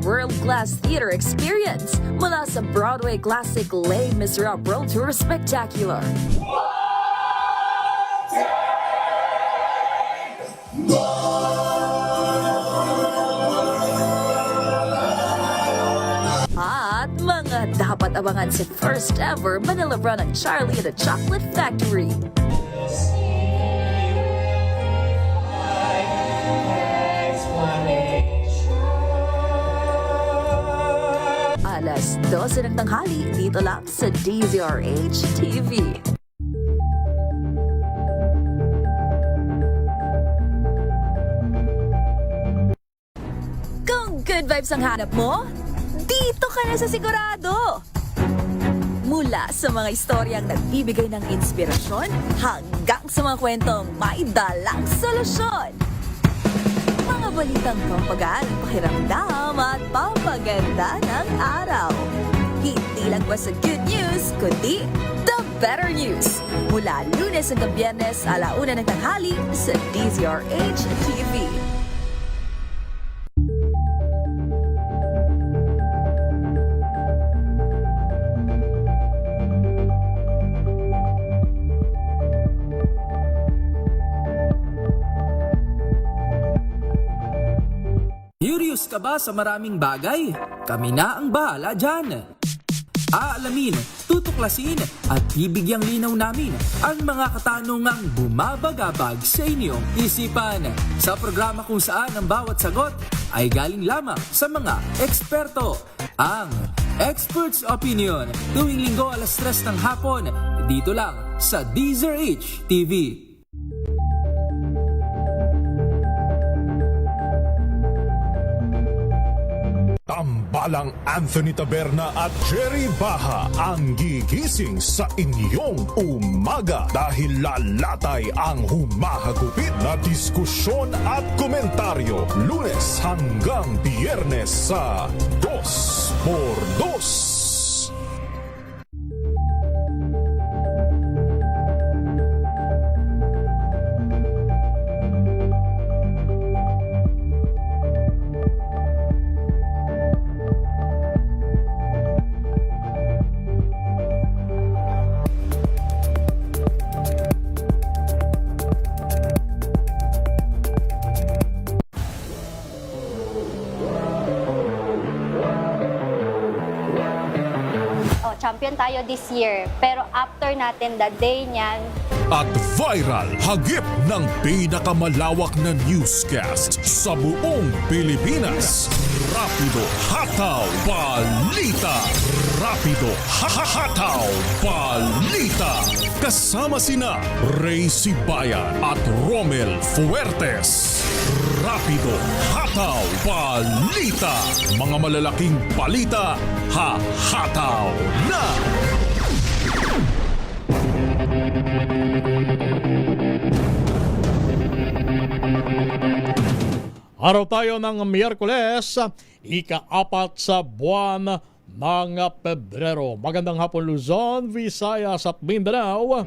#World-Class Theater Experience mula sa Broadway classic Les Miserables World Tour Spectacular. At mga dapat abangan sa first ever Manila run ng Charlie and the Chocolate Factory. Alas 12 ng tanghali dito lang sa DZRH TV. Kung good vibes ang hanap mo, dito ka na sa sigurado! Mula sa mga istoryang nagbibigay ng inspirasyon hanggang sa mga kwentong may dalang solusyon. Mga balitang pampagaan, pakiramdam at pampaganda ng araw. Hindi lang ba sa good news, kundi the better news. Mula Lunes hanggang Biyernes, 1:00 ng tanghali sa DZRH TV. Curious ka ba sa maraming bagay? Kami na ang bahala dyan. Aalamin, tutuklasin at bibigyang linaw namin ang mga katanungang bumabagabag sa inyong isipan. Sa programa kung saan ang bawat sagot ay galing lamang sa mga eksperto. Ang Expert's Opinion, tuwing linggo 3:00 ng hapon, dito lang sa DZRH TV. Tambalang Anthony Taberna at Jerry Baha ang gigising sa inyong umaga dahil lalatay ang humahagupit na diskusyon at komentaryo Lunes hanggang Biyernes sa 2x2. Champion tayo this year. Pero after natin, the day niyan, At viral, hagip ng pinakamalawak na newscast sa buong Pilipinas. Rapido Hataw Balita. Rapido Hataw Balita. Kasama sina Ray Sibayan at Romel Fuertes. Rapido Hataw Balita. Mga malalaking balita, hahataw na! Araw tayo ng Miyerkules, ika-4 sa buwan ng Pebrero. Magandang hapon Luzon, Visayas at Mindanao.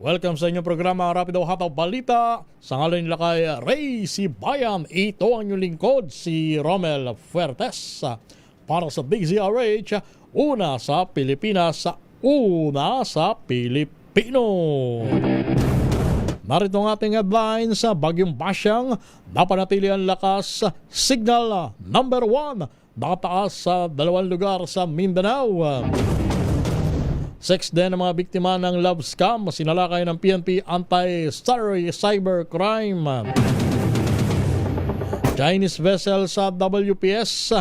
Welcome sa inyong programa Rapido Hataw Balita. Sa ngalan nila kay Ray Sibayan, ito ang inyong lingkod, si Romel Fuertes. Para sa DZRH, una sa Pilipinas, una sa Pilipino. Narito ang ating headline sa Bagyong Basyang, napanatili ang lakas, signal number 1, nakataas sa 2 lugar sa Mindanao. 6 din ang mga biktima ng love scam, sinalakay ng PNP Anti-Cybercrime. Chinese vessel sa WPS,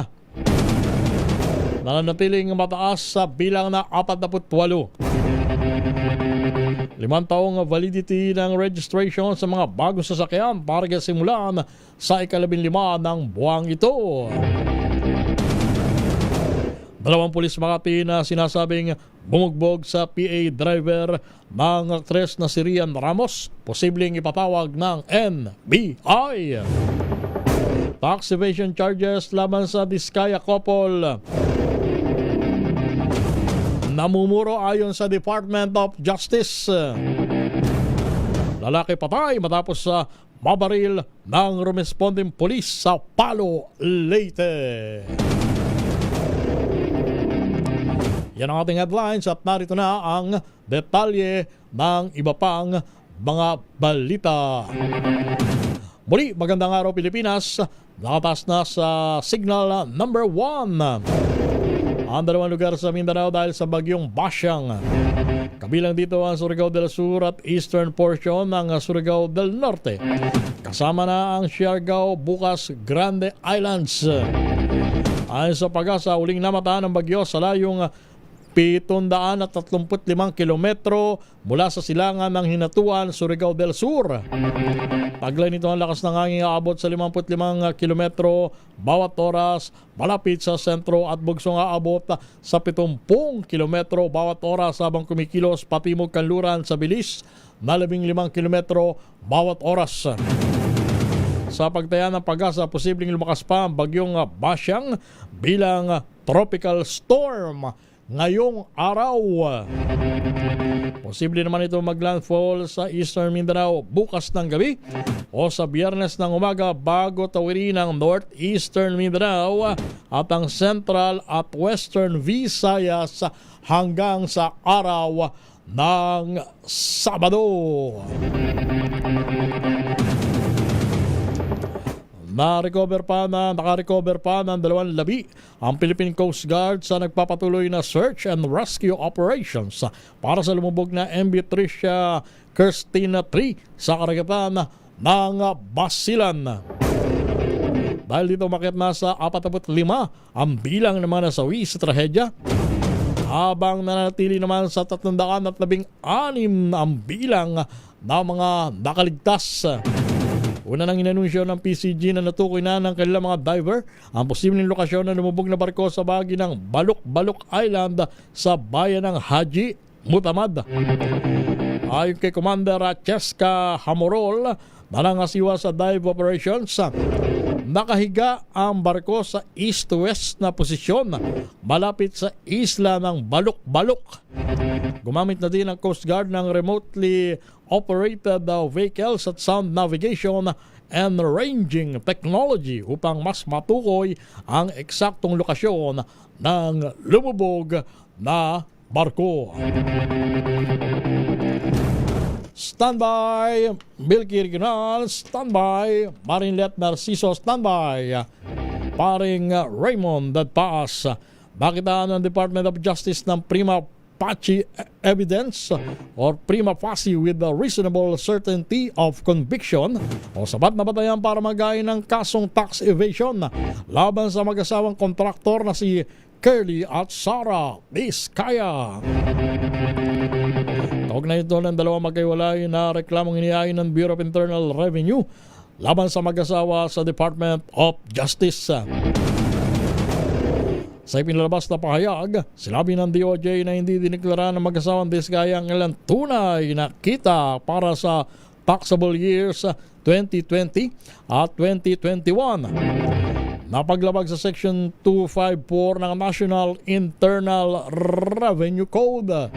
nananatiling mataas sa bilang na 48. 5 taong validity ng registration sa mga bagong sasakyan para simulan sa ika-15 ng buwang ito. 2 pulis Makati na sinasabing bumugbog sa PA driver ng aktres na si Rian Ramos, posibleng ipatawag ng NBI. Tax evasion charges laban sa Diskaya couple, namumuro ayon sa Department of Justice. lalaki patay matapos sa mabaril ng rumesponding pulis sa Palo, Leyte. Yan ang ating headlines at narito na ang detalye ng iba pang mga balita. Muli, magandang araw Pilipinas. Nakatas na sa signal number 1 ang dalawang lugar sa Mindanao dahil sa bagyong Basyang. Kabilang dito ang Surigao del Sur at eastern portion ng Surigao del Norte. Kasama na ang Siargao, Bukas, Grande Islands. Ayon sa Pag-asa, uling namataan ng bagyo sa layong 735 kilometro mula sa silangan ng Hinatuan, Surigao del Sur. Taglay nito ang lakas ng hangin aabot sa 55 kilometro bawat oras malapit sa sentro at bugsong aabot sa 70 kilometro bawat oras habang kumikilos patimog kanluran sa bilis na 15 kilometro bawat oras. Sa pagtaya ng Pag-asa, posibleng lumakas pa ang bagyong Basyang bilang tropical storm ngayong araw. Posible naman ito maglandfall sa Eastern Mindanao bukas ng gabi o sa Biyernes ng umaga bago tawirin ang Northeastern Mindanao at ang Central at Western Visayas hanggang sa araw ng Sabado. Nakarecover pa ng 2 labi ang Philippine Coast Guard sa nagpapatuloy na search and rescue operations para sa lumubog na MV Tricia Christina 3 sa karagatan ng Basilan. Dahil dito umakyat na sa 45 ang bilang ng mga nasawi sa trahedya, habang nanatili naman sa 316 ang bilang ng mga nakaligtas. Una nang inanunsyo ng PCG na natukoy na ng kanilang mga diver ang posibleng lokasyon ng lumubog na barko sa bahagi ng Balok-Balok Island sa bayan ng Haji Mutamad. Ayon kay Commander Cheska Hamorol na nangasiwa sa dive operations, nakahiga ang barko sa east-west na posisyon malapit sa isla ng Balok-Balok. Gumamit na din ang Coast Guard ng remotely operated vehicles at sound navigation and ranging technology upang mas matukoy ang eksaktong lokasyon ng lumubog na barko. Standby Milky Regional, standby Marinlet Narciso, standby paring Raymond Dadpaas. Bakitaan ng Department of Justice ng prima facie evidence or prima facie with a reasonable certainty of conviction o sapat na batayan para magayin ng kasong tax evasion laban sa mag-asawang kontraktor na si Curly at Sarah Vizcaya. Kaugnay ito ng dalawang magkaiwalay na reklamong inihain ng Bureau of Internal Revenue laban sa mag-asawa sa Department of Justice. Sa ipinalabas na pahayag, sinabi ng DOJ na hindi diniklara ng mag-asawang Vizcaya ang ilang tunay na kita para sa taxable years 2020 at 2021. Napaglabag sa Section 254 ng National Internal Revenue Code.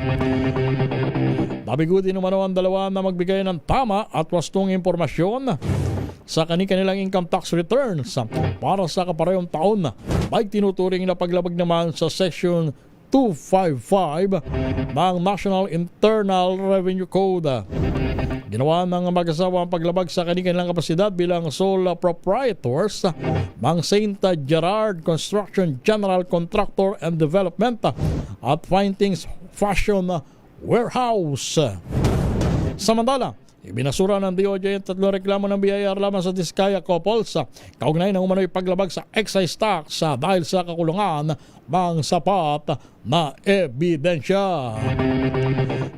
Nabiguti naman ang dalawa na magbigay ng tama at wastong impormasyon sa kanilang income tax returns para sa kaparehong taon. May tinuturing na paglabag naman sa Section 255 ng National Internal Revenue Code. Ginawa ng mag-asawa ang paglabag sa kanilang kapasidad bilang sole proprietors ng St. Gerard Construction General Contractor and Development at Findings Fashion Warehouse. Samantala, ibinasura ng DOJ ang 3 reklamo ng BIR laban sa Vizcaya couples kaugnay ng umano'y paglabag sa excise tax dahil sa kakulangan ng sapat na ebidensya.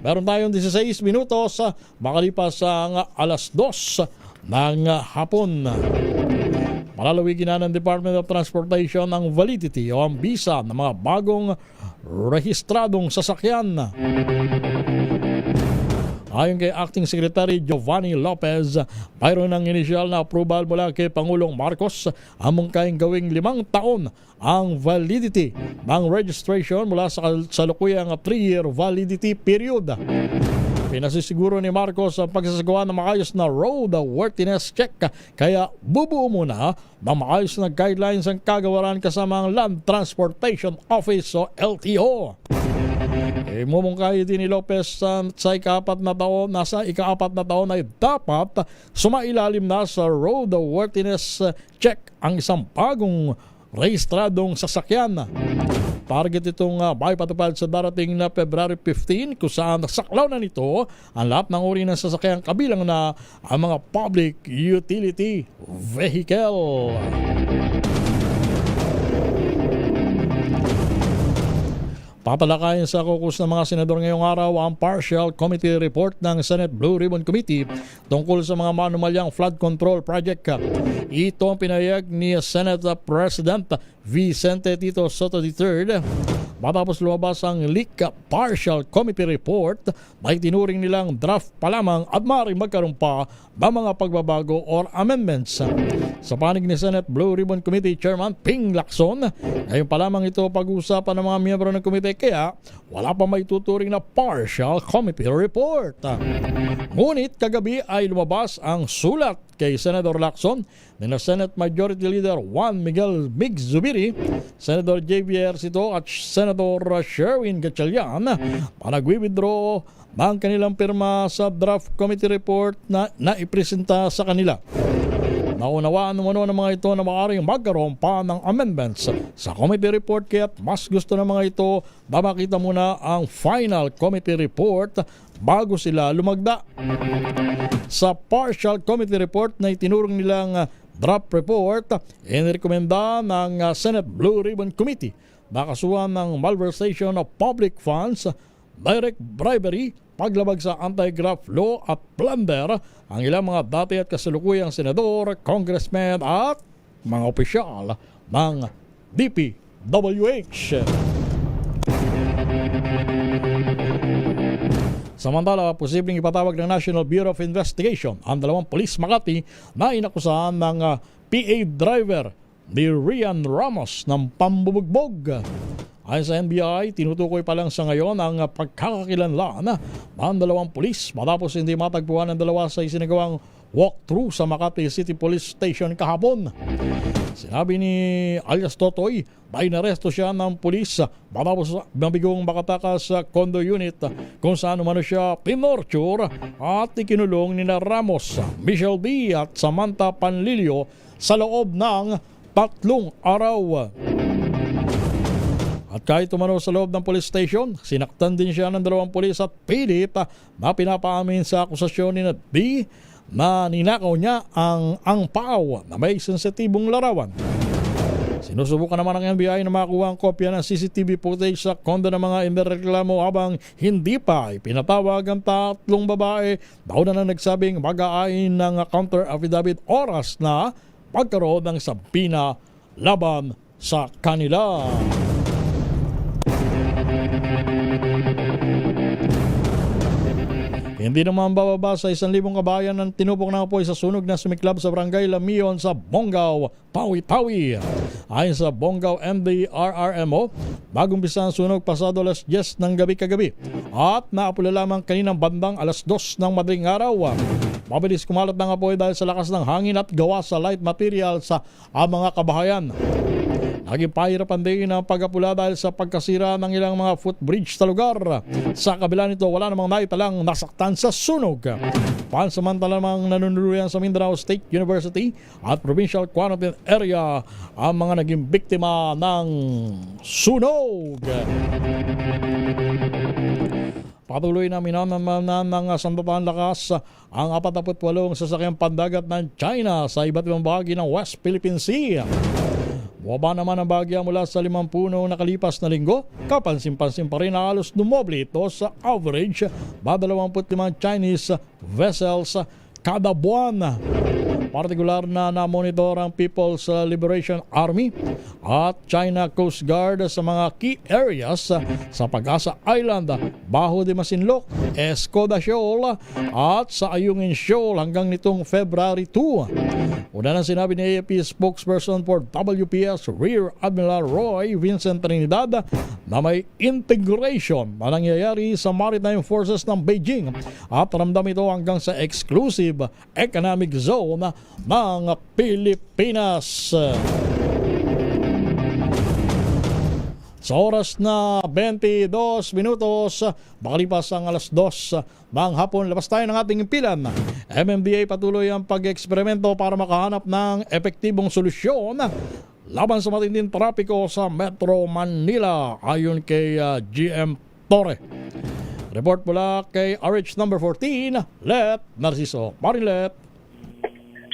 Meron tayong 16 minutos makalipas ang alas 2 ng hapon. Malalawigin na ng Department of Transportation ang validity o ang visa ng mga bagong rehistradong sasakyan. Ayon kay Acting Secretary Giovanni Lopez, mayroon ng inisyal na approval mula kay Pangulong Marcos ang mungkahing gawing 5 taon ang validity ng registration mula sa salukuyang 3-year validity period. Pinasisiguro ni Marcos ang pagsasagawa ng maayos na roadworthiness check, kaya bubuo muna ng maayos na guidelines ang kagawaran kasama ang Land Transportation Office o LTO. Mumungkahi din ni Lopez sa ika-4 na taon, nasa ika-4 na taon ay dapat sumailalim na sa roadworthiness check ang isang bagong rehistradong sasakyan. Target itong maipatupad sa darating na February 15 kung saan saklaw na nito ang lahat ng uri ng sasakyan kabilang na ang mga public utility vehicle. Tatalakayin sa caucus ng mga senador ngayong araw ang partial committee report ng Senate Blue Ribbon Committee tungkol sa mga manumalyang flood control project. Ito ang pinayag ni Senate President Vicente Tito Soto III matapos lumabas ang leak partial committee report na itinuring nilang draft pa lamang at maaaring magkaroon pa ng mga pagbabago or amendments. Sa panig ni Senate Blue Ribbon Committee Chairman Ping Lacson, ngayon pa lamang ito pag-uusapan ng mga miyembro ng komite kaya wala pa may tuturing na partial committee report. Ngunit kagabi ay lumabas ang sulat kay Senator Lacson ni na Senate Majority Leader Juan Miguel Mig Zubiri, Senator JVR Sito at Senator Sherwin Gatchalian na nagwi-withdraw ng kanilang pirma sa draft committee report na naipresenta sa kanila. Naunawaan naman ng mga ito na maaaring magkaroon pa ng amendments sa committee report kaya't mas gusto ng mga ito na makita muna ang final committee report bago sila lumagda. Sa partial committee report na itinurong nilang draft report, inirekomenda ng Senate Blue Ribbon Committee na kasuhan ng malversation of public funds, direct bribery, paglabag sa anti-graft law at plunder ang ilang mga dati at kasalukuyang senador, congressman at mga opisyal ng DPWH. Samantala, posibleng ipatawag ng National Bureau of Investigation ang 2 pulis Makati na inakusahan ng PA driver ni Rian Ramos ng pambubugbog. Ayon sa NBI, tinutukoy pa lang sa ngayon ang pagkakakilanlan ng 2 pulis matapos hindi matagpuan ng dalawa sa isinagawang walkthrough sa Makati City Police Station kahapon. Sinabi ni alias Totoy na inaresto siya ng pulis matapos mabigong makatakas sa condo unit kung saan umano siya pinorture at ikinulong ni Ramos, Michelle B. at Samantha Panlilio sa loob ng 3 araw. At kahit umano sa loob ng police station, sinaktan din siya ng 2 pulis at pilit na pinapaamin sa akusasyon ni B na ninakaw niya ang paaw na may sensitibong larawan. Sinusubukan naman ng NBI na makuha ang kopya ng CCTV footage sa kondo ng mga inireklamo habang hindi pa ipinatawag ang 3 babae na nagsabing mag-aayin ng counter affidavit oras na pagkaroon ng sampina laban sa kanila. Hindi naman bababa sa 1,000 kabayan ng tinupok ng apoy sa sunog na sumiklab sa barangay Lamion sa Bonggao, Pawi-Pawi. Ayon sa Bonggao MDRRMO, mag-umpisa ang sunog pasado alas 10 ng gabi kagabi at naapula lamang kaninang bandang alas 2 ng madaling araw. Mabilis kumalat ng apoy dahil sa lakas ng hangin at gawa sa light material sa mga kabahayan. Naging pahirapan din ang pag-apula dahil sa pagkasira ng ilang mga footbridge sa lugar. Sa kabila nito, wala namang naitalang nasaktan sa sunog. Pansamantala namang nanunuluyan sa Mindanao State University at Provincial Quarantine Area ang mga naging biktima ng sunog. Patuloy na minanaman ng sandatahang lakas ang 48 sasakyang pandagat ng China sa iba't ibang bahagi ng West Philippine Sea. Bumaba naman ang bahagya mula sa 50 nakalipas na linggo. Kapansin-pansin pa rin na halos dumoble ito sa average 25 Chinese vessels kada buwan. Partikular na namonitor ang People's Liberation Army at China Coast Guard sa mga key areas sa Pag-asa Island, Baho de Masinloc, Escoda Shoal at sa Ayungin Shoal hanggang nitong February 2. Una nang sinabi ni AFP spokesperson for WPS Rear Admiral Roy Vincent Trinidad na may integration na nangyayari sa maritime forces ng Beijing at ramdam ito hanggang sa exclusive economic zone ng Pilipinas. Sa oras na 22 minutos, makalipas ang alas 2 ng hapon, labas tayo ng ating impilan. MMDA patuloy ang pag-eksperimento para makahanap ng epektibong solusyon laban sa matinding trapiko sa Metro Manila ayon kay GM Torre. Report mula kay RH number 14, Let Narciso. Marilet.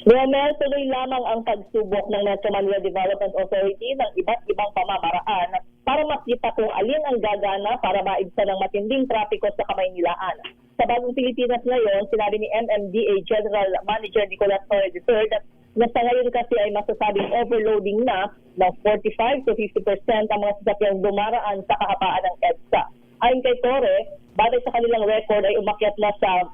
Romel, tuloy lamang ang pagsubok ng Metro Manila Development Authority ng iba't ibang pamamaraan para makita kung alin ang gagana para maibsan ng matinding trapiko sa Kamaynilaan. Sa Bagong Pilipinas ngayon, sinabi ni MMDA General Manager Nicolas Torre III na sa ngayon kasi ay masasabing overloading na ng 45 to 50% ang mga sasakyang dumaraan sa kahabaan ng EDSA. Ayon kay Torre, batay sa kanilang record ay umakyat na sa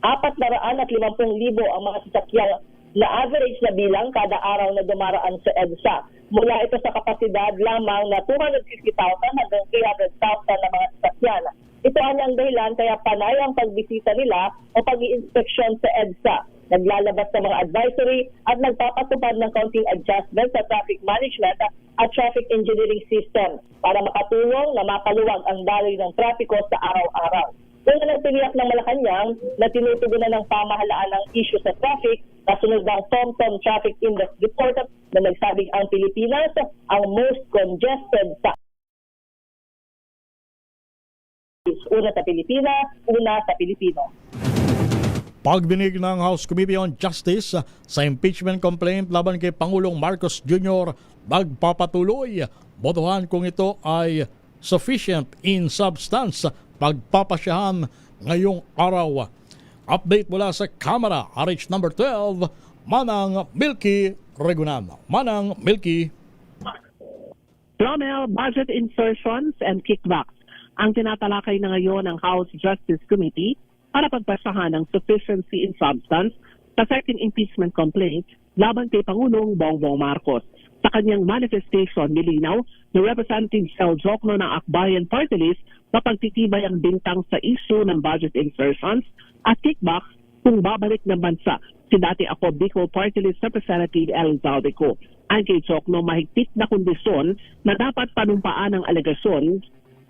450,000 ang mga sasakyang na average na bilang kada araw na dumaraan sa EDSA. Mula ito sa kapasidad lamang na 250,000 hanggang 300,000 na mga sasakyan. Ito ang dahilan kaya panay ang pagbisita nila o pag-i-inspeksyon sa EDSA. Naglalabas ng mga advisory at nagpapatupad ng counting adjustment sa traffic management at traffic engineering system para makatulong na mapaluwag ang daloy ng trapiko sa araw-araw. Una ng tiniyak ng Malacanang na tinutugunan ng pamahalaan ng issue sa traffic, kasunod ng TomTom Traffic Index Report na nagsabing ang Pilipinas ang most congested sa una sa Pilipinas, una sa Pilipino. Pagdinig ng House Committee on Justice sa impeachment complaint laban kay Pangulong Marcos Jr. magpapatuloy. Botohan kung ito ay sufficient in substance pagpapasyahan ngayong araw. Update mula sa Kamara, RH number 12, Manang Milky Regunan. Manang Milky. Romel, budget insertions and kickbacks ang tinatalakay na ngayon ng House Justice Committee para pagpasahan ng sufficiency in substance sa second impeachment complaint laban kay Pangulong Bongbong Marcos. Sa kanyang manifestation, nilinaw ni Representative Sel Jokno ng Akbayan Party List na pagtitibay ang bintang sa issue ng budget insertions at kickbacks kung babalik ng bansa si dati ako Bicol Party List Representative El Zaldico. Ang kay Jokno, mahigpit na kondisyon na dapat panumpaan ang alegasyon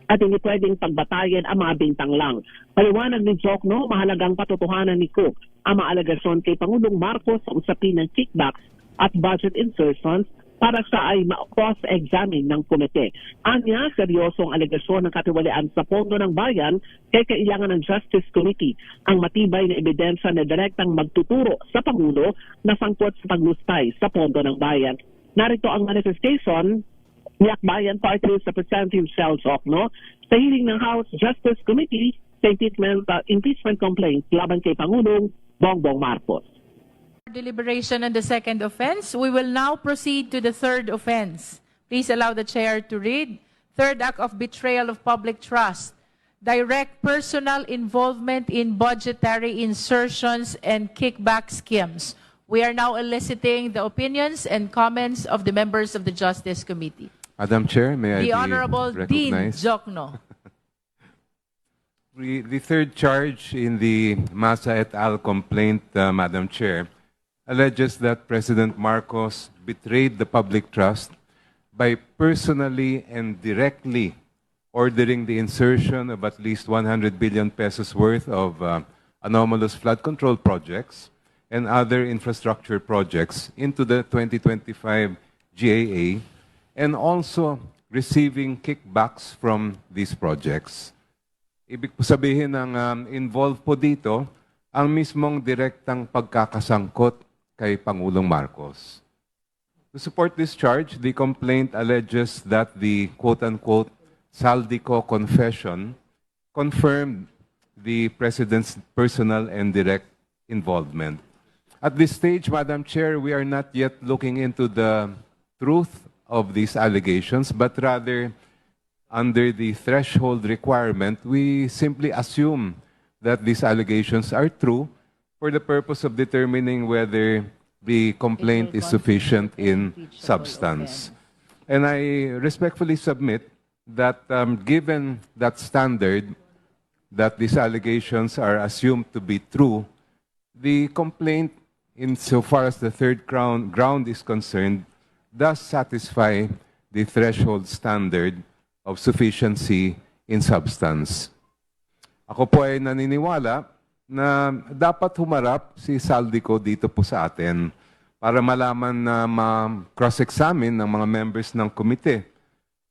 at hindi pwedeng pagbatayan ang mga bintang lang. Paliwanag ni Jokno, mahalagang patotohanan ni Cook ang mga alegasyon kay Pangulong Marcos sa usapin ng kickbacks at budget insertions para sa ay ma-cross-examine ng komite. Anya, seryosong alegasyon ng katiwalian sa pondo ng bayan kaya kailangan ng Justice Committee ang matibay na ebidensya na direktang magtuturo sa Pangulo na sangkot sa paglustay sa pondo ng bayan. Narito ang manifestation ni Akbayan Party List Representative Sel Jokno sa hearing ng House Justice Committee sa impeachment complaint laban kay Pangulong Bongbong Marcos. Deliberation on the second offense. We will now proceed to the third offense. Please allow the chair to read. Third act of betrayal of public trust. Direct personal involvement in budgetary insertions and kickback schemes. We are now eliciting the opinions and comments of the members of the Justice Committee. Madam Chair, may I The be Honorable Dean recognized? Jokno. The third charge in the Massa et al. Complaint, Madam Chair, alleges that President Marcos betrayed the public trust by personally and directly ordering the insertion of at least 100 billion pesos worth of anomalous flood control projects and other infrastructure projects into the 2025 GAA, and also receiving kickbacks from these projects. Ibig po sabihin ng involved po dito ang mismong direktang pagkakasangkot kay Pangulong Marcos. To support this charge, the complaint alleges that the quote-unquote Saldico confession confirmed the President's personal and direct involvement. At this stage, Madam Chair, we are not yet looking into the truth of these allegations, but rather, under the threshold requirement, we simply assume that these allegations are true for the purpose of determining whether the complaint is sufficient in substance. And I respectfully submit that given that standard, that these allegations are assumed to be true, the complaint, insofar as the third ground is concerned, does satisfy the threshold standard of sufficiency in substance. Ako po ay naniniwala na dapat humarap si Saldico dito po sa atin para malaman na ma-cross-examine ng mga members ng komite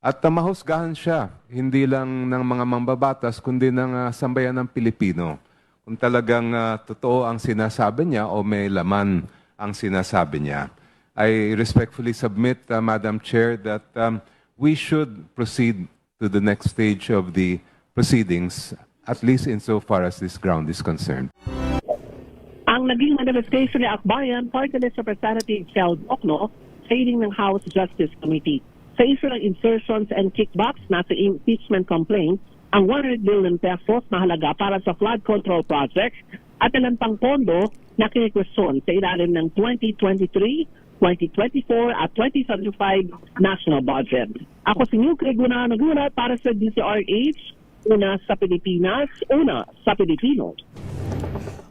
at mahusgahan siya, hindi lang ng mga mambabatas, kundi ng sambayan ng Pilipino. Kung talagang totoo ang sinasabi niya o may laman ang sinasabi niya. I respectfully submit, Madam Chair, that we should proceed to the next stage of the proceedings, at least insofar as this ground is concerned. Ang naging manifestation ni Akbayan, Party List Representative Sel Ocno, sa hearing ng House Justice Committee. Sa issue ng insertions and kickbacks na sa impeachment complaint, ang 100 billion pesos na halaga para sa flood control projects at ilan pang pondo na kinikwestiyon sa ilalim ng 2023, 2024 at 2075 national budget. Ako si Nuke Reguna Naguna para sa DCRH, una sa Pilipinas, una sa Pilipino.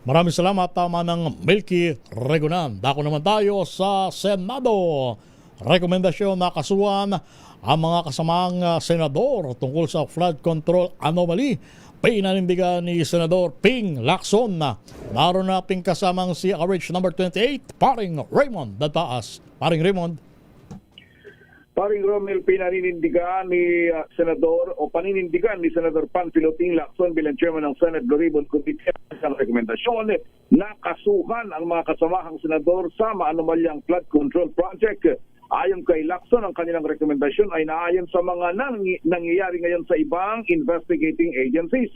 Maraming salamat, tama ng Milky Regunan. Dako naman tayo sa Senado. Rekomendasyon na kasuhan ang mga kasamang senador tungkol sa flood control anomaly. Pinanindigan ni Senador Ping Lacson na naroon nating kasamang si RH number 28, Paring Raymond Dataas. Paring Raymond. Paring Romel, pinanindigan ni paninindigan ni Senador Panfilo Ping Lacson bilang chairman ng Senate Blue Ribbon Committee ang rekomendasyon na kasuhan ang mga kasamahang senador sa maanomalyang flood control project. Ayon kay Lacson, ang kanilang rekomendasyon ay naayon sa mga nangyayari ngayon sa ibang investigating agencies.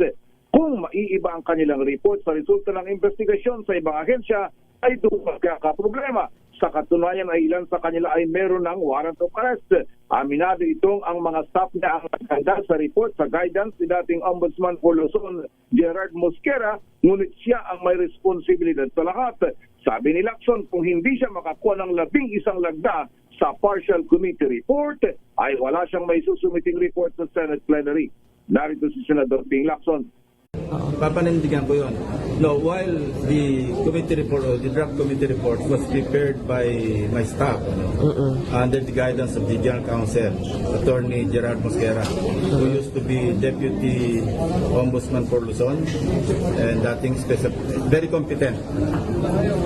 Kung maiiba ang kanilang report sa resulta ng investigasyon sa ibang ahensya, ay doon magkakaproblema. Sa katunayan ay ilan sa kanila ay meron ng warrant of arrest. Aminado itong ang mga staff na ang naghanda sa report sa guidance ni dating Ombudsman for Luzon, Gerard Mosquera, ngunit siya ang may responsibilidad sa lahat. Sabi ni Lacson, kung hindi siya makakuha ng 11 lagda sa partial committee report, ay wala siyang may susumiting report sa Senate plenary. Narito si Senador Ping Lacson. Papanindigan ko yun. No, while the committee report or the draft committee report was prepared by my staff under the guidance of the General Counsel, Attorney Gerard Mosquera, who used to be Deputy Ombudsman for Luzon and dating special, very competent.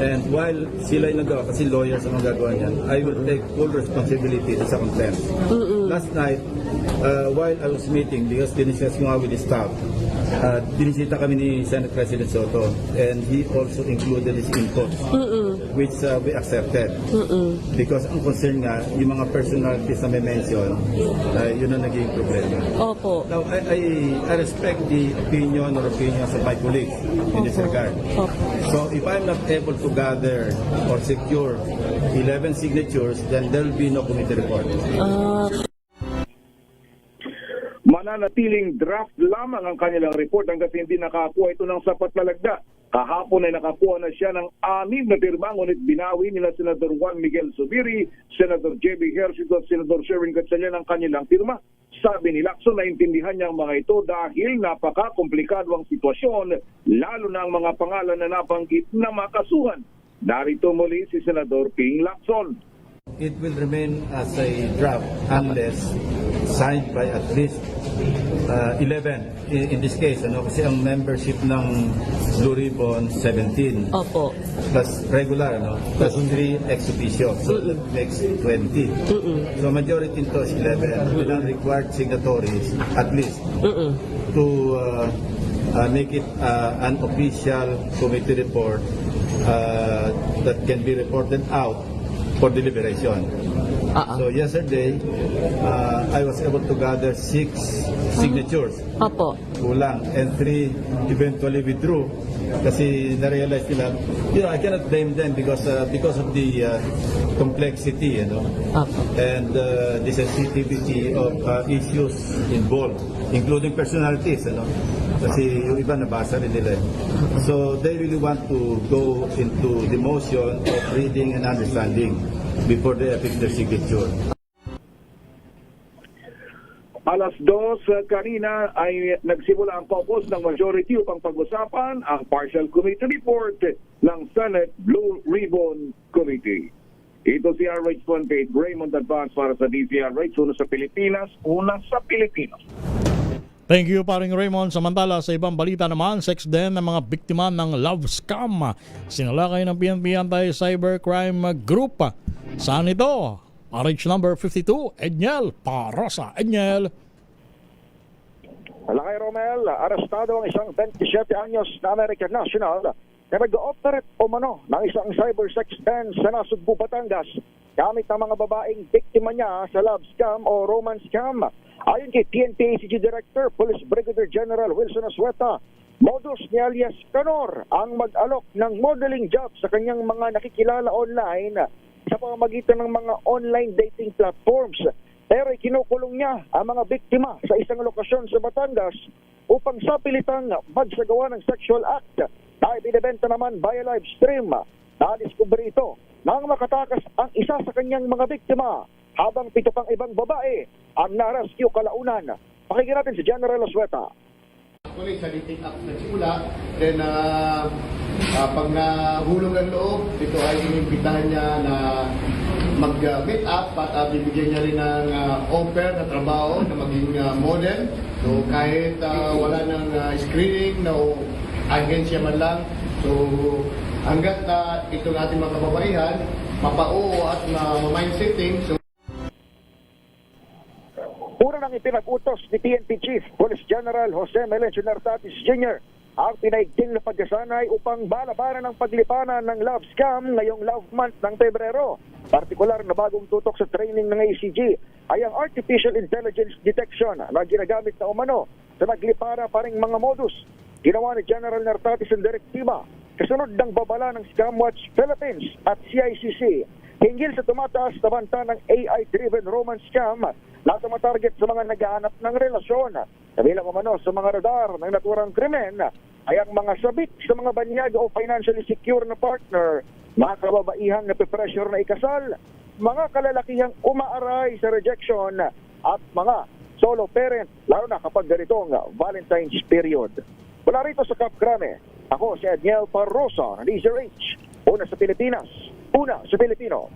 And while sila yung nagawa, kasi lawyers ang nagagawa niyan, I will take full responsibility sa content. Last night, while I was meeting, because diniscuss ko nga with the staff, binisita kami ni Senate President Soto and he also included his input which we accepted because ang concern nga yung mga personalities na may mention yun ang naging problema. Opo. Now I respect the opinions of my colleagues in this regard. Opo. So if I'm not able to gather or secure 11 signatures, then there will be no committee report. Mananatiling draft lamang ang kanilang report hanggat hindi nakakuha ito ng sapat na lagda. Kahapon ay nakakuha na siya ng 6 na pirma, ngunit binawi nila Senador Juan Miguel Zubiri, Senador J.B. Hershito at Senador Sherwin Gatchalian ang kanilang pirma. Sabi ni Lacson, naintindihan niya ang mga ito dahil napaka-komplikado ang sitwasyon, lalo na ang mga pangalan na nabanggit na makasuhan. Narito muli si Senador Ping Lacson. It will remain as a draft unless signed by at least 11 in this case, kasi ang membership ng Blue Ribbon 17. Opo. Plus regular, plus 3 ex officio, so that makes 20. So majority nito is 11 with ang required signatories at least to make it an official committee report that can be reported out for deliberation. So yesterday, I was able to gather 6 signatures. Opo. Kulang. And 3 eventually withdrew. Kasi na-realize nila, I cannot blame them because of the complexity, Opo. and the sensitivity of issues involved, including personalities, Kasi yung iba nabasa rin nila. So they really want to go into the motion of reading and understanding before they affix their signature. Alas 2 kanina ay nagsimula ang caucus ng majority upang pag-usapan ang partial committee report ng Senate Blue Ribbon Committee. Ito si RH28 Raymond Advance para sa DZRH, una sa Pilipinas, una sa Pilipinas. Thank you, paring Raymond. Samantala, sa ibang balita naman, sex din ng mga biktima ng love scam. Sinalakay ng PNP Anti-Cybercrime Group. Saan ito? RH number 52, Edniel Parosa. Edniel. Malakay Romel, arestado ang isang 27 anyos na American national na nag-ooperate umano ng isang cyber sex den sa Nasugbu, Batangas gamit ng mga babaeng biktima niya sa love scam o romance scam. Ayon kay PNP ACG Director, Police Brigadier General Wilson Asueta, modus ni alias Canor ang mag-alok ng modeling job sa kanyang mga nakikilala online sa pamamagitan ng mga online dating platforms. Pero kinukulong niya ang mga biktima sa isang lokasyon sa Batangas upang sapilitang magsagawa ng sexual act na ibinibenta naman via live stream. Nadiskubre ito nang makatakas ang isa sa kanyang mga biktima habang 7 pang ibang babae ang na-rescue kalaunan. Pakinggan natin si General Asueta. Actually, sa dating app na simula, then pag nahulog ang loob, ito ay inimbitahan niya na mag-meet up at bibigyan niya rin ng offer na trabaho na maging model. So kahit wala ng screening na agensya man lang, so hanggat itong ating mga kababaihan, mapao at ma-mindsetting. So, una nang ipinag-utos ni PNP Chief Police General Jose Melencio Nartatis Jr. ang pinaigting na pagkasanay upang balabaran ng paglipanan ng love scam ngayong love month ng Pebrero. Partikular na bagong tutok sa training ng ACG ay ang artificial intelligence detection na ginagamit na umano sa naglipara pa ring mga modus. Ginawa ni General Nartatis ang direktiba kasunod ng babala ng Scam Watch Philippines at CICC hinggil sa tumataas na banta ng AI-driven romance scam na tumatarget sa mga naghahanap ng relasyon. Kabilang umano sa mga radar ng naturang krimen ay ang mga sabik sa mga banyag o financially secure na partner, mga kababaihang na pressure na ikasal, mga kalalakihang umaaray sa rejection at mga solo parent, lalo na kapag ganitong Valentine's period. Wala rito sa Cap Grame, ako si Edniel Parosa ng DZRH, una sa Pilipinas, una sa Pilipino.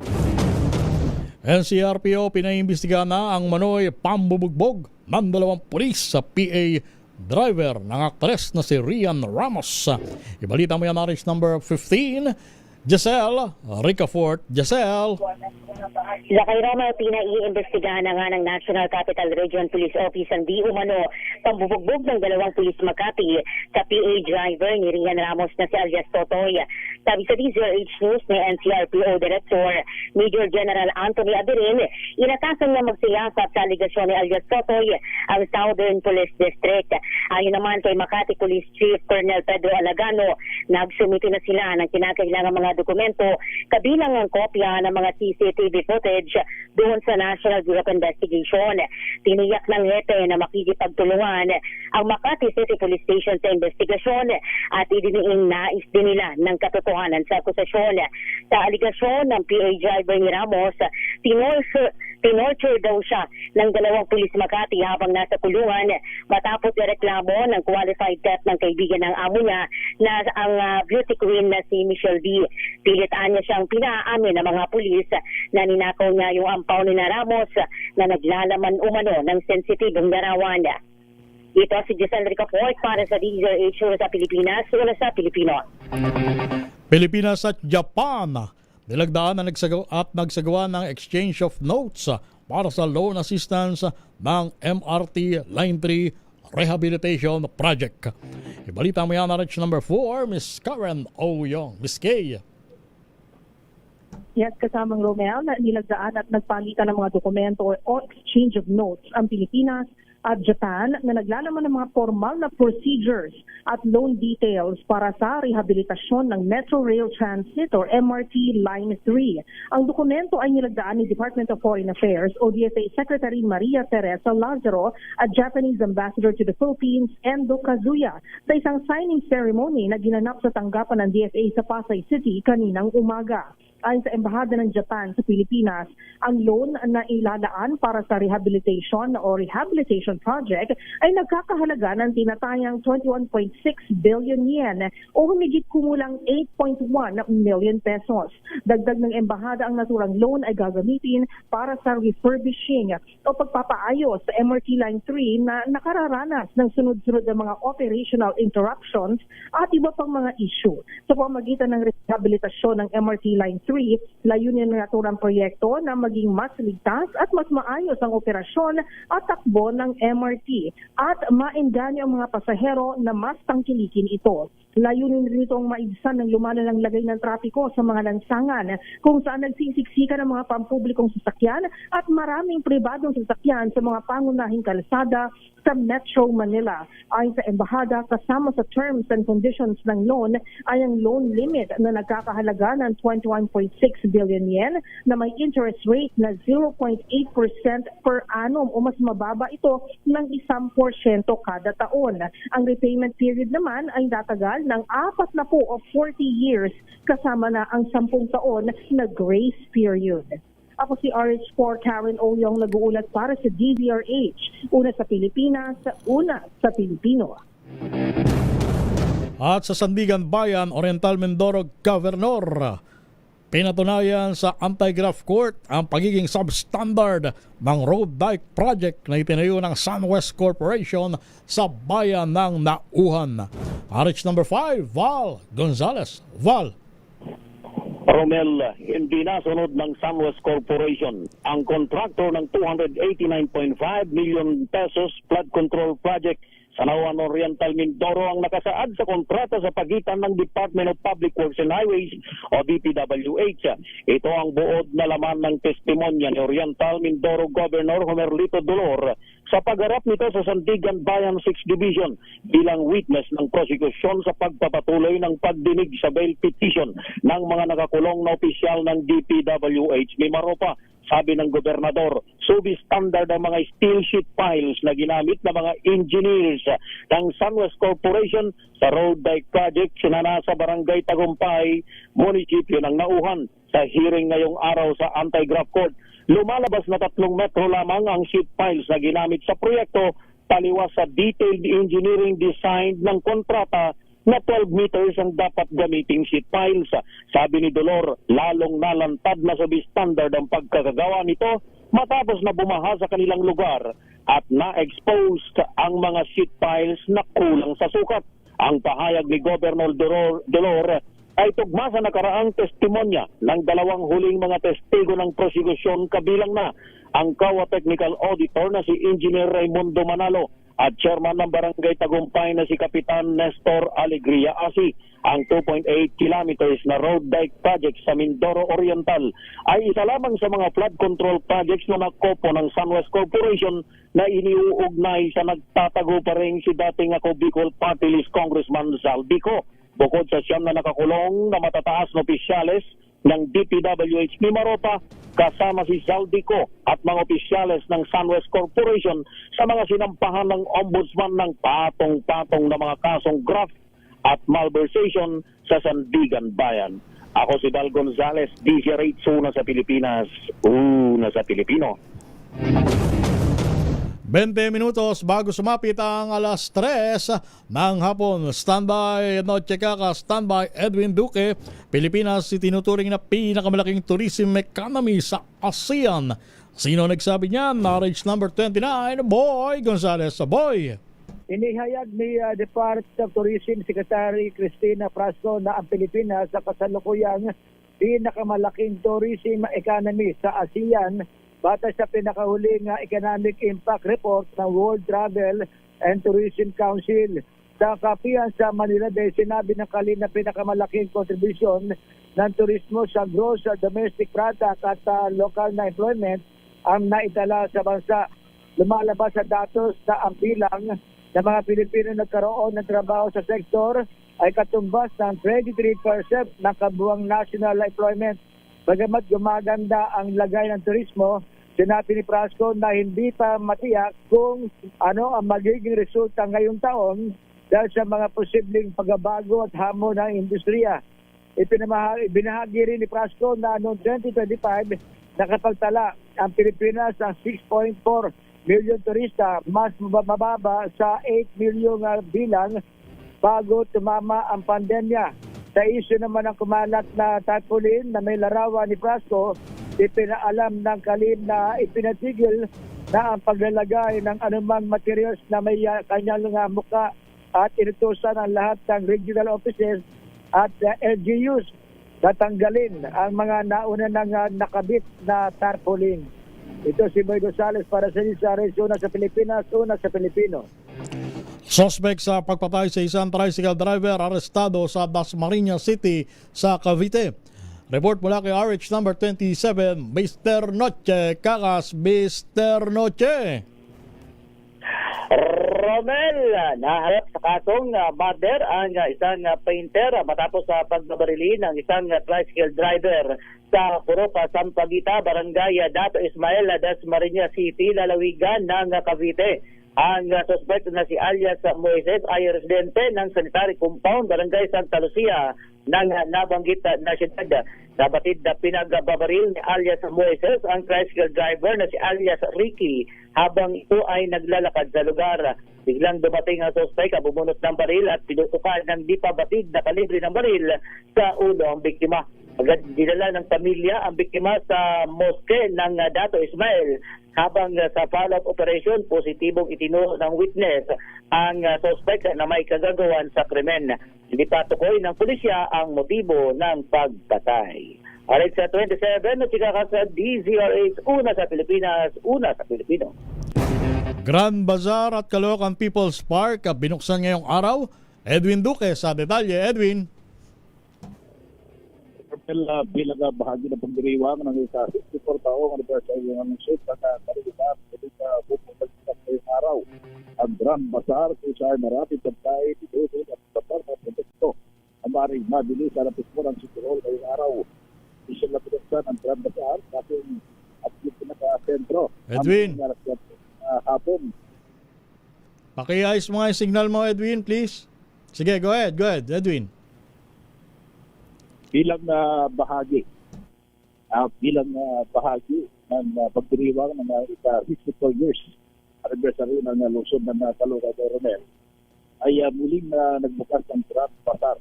NCRPO pinaimbestigahan na ang manoy pambubugbog ng 2 pulis sa PA driver ng aktres na si Rian Ramos. Ibalita mo yan RH number 15, Giselle Ricafort. Giselle. Lakay Roma, pinaiimbestigahan na nga ng National Capital Region Police Office ang di umano pambubugbog ng 2 pulis Makati sa PA driver ni Rian Ramos na si alias Totoy. Sabi sa DZRH News ni NCRPO Director Major General Anthony Aberin, inatasan na magsiyasat sa aligasyon ni alias Totoy ang Southern Police District. Ayon naman kay Makati Police Chief Colonel Pedro Alagano, nagsumiti na sila ng kinakailangang mga dokumento kabilang ang kopya ng mga CCTV footage doon sa National Bureau of Investigation. Tiniyak ng hepe na makikipagtulungan ang Makati City Police Station sa investigasyon at idiniing nais din nila ng katotohanan sa akusasyon. Sa aligasyon ng PA driver ni Ramos, tinorture daw siya ng 2 pulis Makati habang nasa kulungan matapos ireklamo ng qualified theft ng kaibigan ng amo niya na ang beauty queen na si Michelle D. Pilitaan niya siyang pinaamin ng mga pulis na ninakaw niya yung ampaw ni Ramos na naglalaman umano ng sensitibong larawan. Ito si Giselle Ricafort para sa DZRH sa Pilipinas, una sa Pilipino. Pilipinas at Japan nilagdaan na nagsagawa ng exchange of notes para sa loan assistance ng MRT Line 3 Rehabilitation Project. Ibalita mo yan RH number 4, Miss Karen Oyong. Miss Kay. Yes, kasamang Romel, na nilagdaan at nagpalitan ng mga dokumento o exchange of notes ang Pilipinas at Japan na naglalaman ng mga formal na procedures at loan details para sa rehabilitasyon ng Metro Rail Transit or MRT Line 3. Ang dokumento ay nilagdaan ni Department of Foreign Affairs o DFA Secretary Maria Teresa Lazaro at Japanese Ambassador to the Philippines, Endo Kazuya, sa isang signing ceremony na ginanap sa tanggapan ng DFA sa Pasay City kaninang umaga. Ayon sa Embahada ng Japan sa Pilipinas, ang loan na ilalaan para sa rehabilitation project ay nagkakahalaga ng tinatayang 21.6 billion yen o humigit kumulang 8.1 million pesos. Dagdag ng Embahada, ang naturang loan ay gagamitin para sa refurbishing o pagpapaayos sa MRT Line 3 na nakararanas ng sunod-sunod na mga operational interruptions at iba pang mga issue. Sa pamamagitan ng rehabilitasyon ng MRT Line 3, layunin ng naturang proyekto na maging mas ligtas at mas maayos ang operasyon at takbo ng MRT at maengganyo ang mga pasahero na mas tangkilikin ito. Layunin nito ang maibsan ng lumalalang lagay ng trapiko sa mga lansangan kung saan nagsisiksikan ng mga pampublikong sasakyan at maraming pribadong sasakyan sa mga pangunahing kalsada sa Metro Manila. Ayon sa Embahada, kasama sa terms and conditions ng loan ay ang loan limit na nagkakahalaga ng 21.6 billion yen na may interest rate na 0.8% per annum o mas mababa ito ng 1% kada taon. Ang repayment period naman ay tatagal ng 40 o 40 years kasama na ang 10 taon na grace period. Ako si RH4 Karen Oyong, nag-uulat para sa DZRH. Una sa Pilipinas, una sa Pilipino. At sa Sandigan Bayan, Oriental Mindoro Governor, pinatunayan sa Anti-Graft Court ang pagiging substandard ng road dike project na itinayo ng SunWest Corporation sa bayan ng Nauhan. RH number 5, Val Gonzalez. Val. Romel, hindi nasunod ng SunWest Corporation ang kontraktor ng 289.5 million pesos flood control project sa Nauhan Oriental Mindoro ang nakasaad sa kontrata sa pagitan ng Department of Public Works and Highways o DPWH. Ito ang buod na laman ng testimonya ni Oriental Mindoro Governor Homerlito Dolor sa pagharap nito sa Sandigan Bayan 6th Division bilang witness ng prosecution sa pagpapatuloy ng pagdinig sa bail petition ng mga nakakulong na opisyal ng DPWH ni Maropa. Sabi ng gobernador, substandard ang mga steel sheet piles na ginamit ng mga engineers ng SunWest Corporation sa road dike project sinana sa Barangay Tagumpay, munisipyo ng Nauhan. Sa hearing ngayong araw sa Anti-Graft Court, lumalabas na 3 metro lamang ang sheet piles na ginamit sa proyekto taliwas sa detailed engineering design ng kontrata na 12 meters ang dapat gamiting sheet piles. Sabi ni Dolor, lalong nalantad na substandard ang pagkakagawa nito matapos na bumaha sa kanilang lugar at na-exposed ang mga sheet piles na kulang sa sukat. Ang pahayag ni Governor Dolor ay tugma sa nakaraang testimonya ng 2 huling mga testigo ng prosekusyon kabilang na ang CAWA Technical Auditor na si Engineer Raimundo Manalo at Chairman ng Barangay Tagumpay na si Kapitan Nestor Alegria Asi. Ang 2.8 kilometers na road dike project sa Mindoro Oriental ay isa lamang sa mga flood control projects na nakopo ng SunWest Corporation na iniuugnay sa nagtatago pa rin si dating ako Bicol Party List Congressman Zaldico. Bukod sa siyam na nakakulong na matataas na opisyales ng DPWH ni Maropa, kasama si Zaldico at mga opisyales ng SunWest Corporation sa mga sinampahan ng ombudsman ng patong-patong na mga kasong graft at malversation sa Sandigan Bayan. Ako si Val Gonzalez, DZRH, una sa Pilipinas, una sa Pilipino. 20 minutos bago sumapit ang alas 3 ng hapon. Standby Noche Kaka, standby Edwin Duque. Pilipinas itinuturing na pinakamalaking tourism economy sa ASEAN. Sino nagsabi niyan? RH number 29, Boy Gonzalez. Boy! Inihayag ni Department of Tourism Secretary Cristina Frasco na ang Pilipinas sa kasalukuyang pinakamalaking tourism economy sa ASEAN batay sa pinakahuling Economic Impact Report ng World Travel and Tourism Council. Sa kapihan sa Manila Day, sinabi ng kalina pinakamalaking contribution ng turismo sa gross domestic product at local na employment ang naitala sa bansa. Lumalabas sa datos na ang bilang ng mga Pilipino nagkaroon ng trabaho sa sektor ay katumbas ng 23% ng kabuuang national employment. Bagamat gumaganda ang lagay ng turismo, sinabi ni Frasco na hindi pa matiyak kung ano ang magiging resulta ngayong taon dahil sa mga posibleng pagbabago at hamon ng industriya. Binahagi rin ni Prasco na noong 2025 nakapagtala ang Pilipinas ng 6.4 million turista, mas mababa sa 8 million bilang bago tumama ang pandemya. Sa isyu naman ng kumalat na tarpaulin na may larawan ni Prasco, ipinaalam ng kalib na ipinatigil na ang paglalagay ng anumang materials na may kanyang muka at inutusan ang lahat ng regional offices at LGUs na tanggalin ang mga nauna nang nakabit na tarpaulin. Ito si Boy Gonzales para sa News una sa Pilipinas, una sa Pilipino. Suspect sa pagpatay sa isang tricycle driver arestado sa Dasmariñas City sa Cavite. Report mula kay RH number 27, Mr. Noche. Kakas, Mr. Noche. Romel, naharap sa kasong murder ang isang painter matapos sa pagbabarili ng isang tricycle driver sa Puroka, Sampaguita, Barangay Dato Ismael, Dasmariñas City, lalawigan ng Cavite. Ang suspect na si alias Moises ay residente ng sanitary compound Barangay Santa Lucia ng nabanggit na siyudad. Nabatid na pinagbabaril ni alias Moises ang tricycle driver na si alias Ricky habang ito ay naglalakad sa lugar. Biglang dumating ang suspect, bumunot ng baril at pinutukan ng di pa batid na kalibre ng baril sa ulo ang biktima. Agad dinala ng pamilya ang biktima sa moske ng Dato Ismael. Habang sa follow-up operation, positibong itinuro ng witness ang suspect na may kagagawan sa krimen. Hindi pa tukoy ng pulisya ang motibo ng pagpatay. Alit sa 27, at ka sa DZRH, una sa Pilipinas, una sa Pilipino. Grand Bazaar at Caloocan People's Park binuksan ngayong araw. Edwin Duque sa detalye. Edwin. Bilang bahagi ng pagdiriwang ng isa 64 taong anibersaryo ng lungsod na kalulugan sa bukong ngayong araw. Ang Grand Bazaar kung saan marapit ang tayo dito at kapar na protekto ang maaaring mabili sa lapis mo ng City Hall ngayong araw. Isang na pinagsan ang Grand Bazaar kapag at yung pinaka-sentro. Edwin. Hapon. Pakiayos mo nga yung signal mo, Edwin, please. Sige, go ahead, Edwin. Bilang bahagi ng pagdiriwang ng isa 64 years anniversary ng lungsod ng Caloocan Romel ay muling nagbukas ng Grand Bazaar.